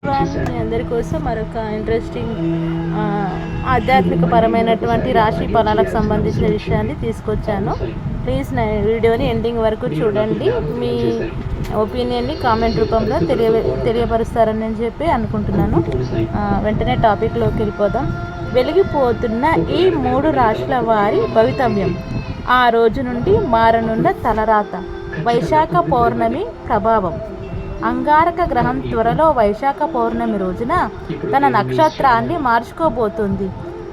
మీ అందరి కోసం మరొక ఇంట్రెస్టింగ్ ఆధ్యాత్మిక పరమైనటువంటి రాశి ఫలాలకు సంబంధించిన విషయాన్ని తీసుకొచ్చాను. ప్లీజ్ నా వీడియోని ఎండింగ్ వరకు చూడండి. మీ ఒపీనియన్ని కామెంట్ రూపంలో తెలియపరుస్తారని చెప్పి అనుకుంటున్నాను. వెంటనే టాపిక్లోకి వెళ్ళిపోదాం. వెలిగిపోతున్న ఈ 3 రాశుల వారి భవితవ్యం, ఆ రోజు నుండి మారనున్న తలరాత, వైశాఖ పౌర్ణమి ప్రభావం. అంగారక గ్రహం త్వరలో వైశాఖ పౌర్ణమి రోజున తన నక్షత్రాన్ని మార్చుకోబోతుంది.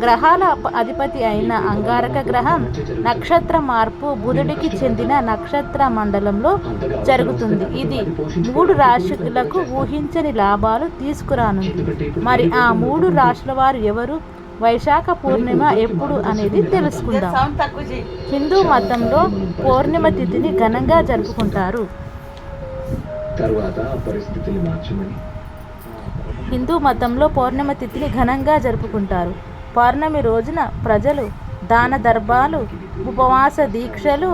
గ్రహాల అధిపతి అయిన అంగారక గ్రహం నక్షత్ర మార్పు బుధుడికి చెందిన నక్షత్ర మండలంలో జరుగుతుంది. ఇది 3 రాశులకు ఊహించని లాభాలు తీసుకురానుంది. మరి ఆ 3 రాశుల వారు ఎవరు, వైశాఖ పూర్ణిమ ఎప్పుడు అనేది తెలుసుకుందాం. హిందూ మతంలో పౌర్ణిమ తిథిని ఘనంగా జరుపుకుంటారు. హిందూ మతంలో పౌర్ణమి తిథిని ఘనంగా జరుపుకుంటారు. పౌర్ణమి రోజున ప్రజలు దాన ధర్మాలు, ఉపవాస దీక్షలు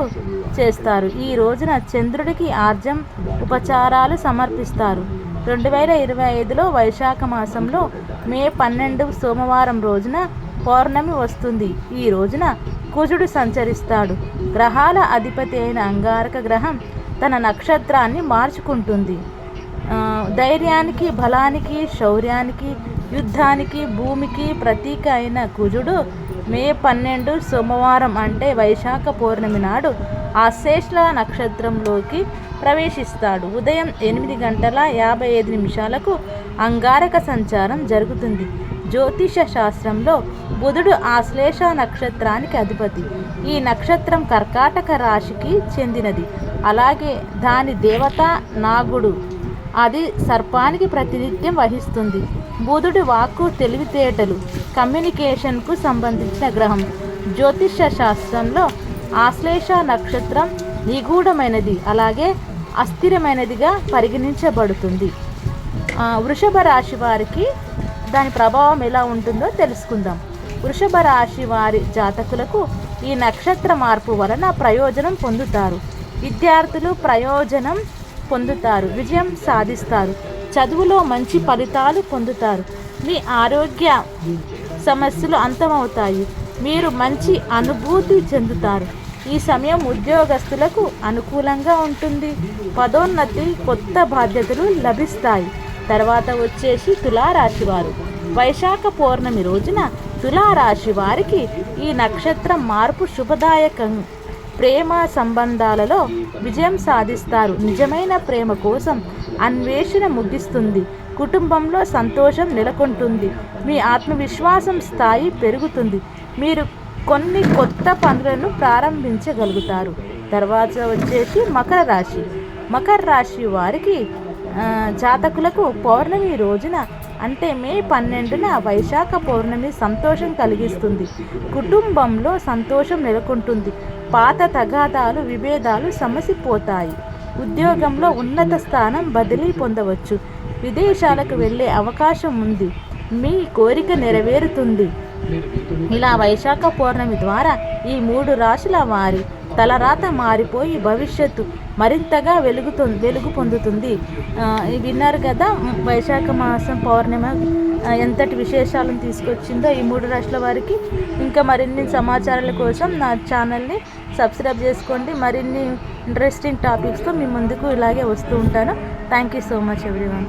చేస్తారు. ఈ రోజున చంద్రుడికి ఆర్జం ఉపచారాలు సమర్పిస్తారు. 2025లో వైశాఖ మాసంలో మే 12 సోమవారం రోజున పౌర్ణమి వస్తుంది. ఈ రోజున కుజుడు సంచరిస్తాడు. గ్రహాల అధిపతి అయిన అంగారక గ్రహం తన నక్షత్రాన్ని మార్చుకుంటుంది. ధైర్యానికి, బలానికి, శౌర్యానికి, యుద్ధానికి, భూమికి ప్రతీక అయిన కుజుడు మే 12 సోమవారం అంటే వైశాఖ పౌర్ణమి నాడు ఆశ్లేష నక్షత్రంలోకి ప్రవేశిస్తాడు. ఉదయం 8:55 అంగారక సంచారం జరుగుతుంది. జ్యోతిష శాస్త్రంలో బుధుడు ఆశ్లేష నక్షత్రానికి అధిపతి. ఈ నక్షత్రం కర్కాటక రాశికి చెందినది. అలాగే దాని దేవత నాగుడు, అది సర్పానికి ప్రాతినిధ్యం వహిస్తుంది. బుధుడి వాక్కు, తెలివితేటలు, కమ్యూనికేషన్కు సంబంధించిన గ్రహం. జ్యోతిష శాస్త్రంలో ఆశ్లేష నక్షత్రం నిగూఢమైనది, అలాగే అస్థిరమైనదిగా పరిగణించబడుతుంది. వృషభ రాశి వారికి దాని ప్రభావం ఎలా ఉంటుందో తెలుసుకుందాం. వృషభ రాశి వారి జాతకులకు ఈ నక్షత్ర మార్పు వలన ప్రయోజనం పొందుతారు. విద్యార్థులు ప్రయోజనం పొందుతారు, విజయం సాధిస్తారు, చదువులో మంచి ఫలితాలు పొందుతారు, మీ ఆరోగ్య సమస్యలు అంతమవుతాయి, మీరు మంచి అనుభూతి చెందుతారు. ఈ సమయం ఉద్యోగస్తులకు అనుకూలంగా ఉంటుంది. పదోన్నతి, కొత్త బాధ్యతలు లభిస్తాయి. తర్వాత వచ్చేసి తులారాశి వారు. వైశాఖ పౌర్ణమి రోజున తులారాశి వారికి ఈ నక్షత్రం మార్పు శుభదాయకం. ప్రేమ సంబంధాలలో విజయం సాధిస్తారు. నిజమైన ప్రేమ కోసం అన్వేషణ ముగిస్తుంది. కుటుంబంలో సంతోషం నెలకొంటుంది. మీ ఆత్మవిశ్వాసం స్థాయి పెరుగుతుంది. మీరు కొన్ని కొత్త పనులను ప్రారంభించగలుగుతారు. తర్వాత వచ్చేసి మకర రాశి. మకర రాశి వారికి జాతకులకు పౌర్ణమి రోజున అంటే మే 12న వైశాఖ పౌర్ణమి సంతోషం కలిగిస్తుంది. కుటుంబంలో సంతోషం నెలకొంటుంది. పాత తగాదాలు, విభేదాలు సమసిపోతాయి. ఉద్యోగంలో ఉన్నత స్థానం బదిలీ పొందవచ్చు. విదేశాలకు వెళ్ళే అవకాశం ఉంది. మీ కోరిక నెరవేరుతుంది. ఇలా వైశాఖ పౌర్ణమి ద్వారా ఈ 3 రాశుల వారి తలరాత మారిపోయి భవిష్యత్తు మరింతగా వెలుగు పొందుతుంది. విన్నారు కదా, వైశాఖ మాసం పౌర్ణిమ ఎంతటి విశేషాలను తీసుకొచ్చిందో ఈ 3 రాశుల వారికి. ఇంకా మరిన్ని సమాచారాల కోసం నా ఛానల్ని సబ్స్క్రైబ్ చేసుకోండి. మరిన్ని ఇంట్రెస్టింగ్ టాపిక్స్తో మీ ముందుకు ఇలాగే వస్తూ ఉంటాను. Thank you so much everyone.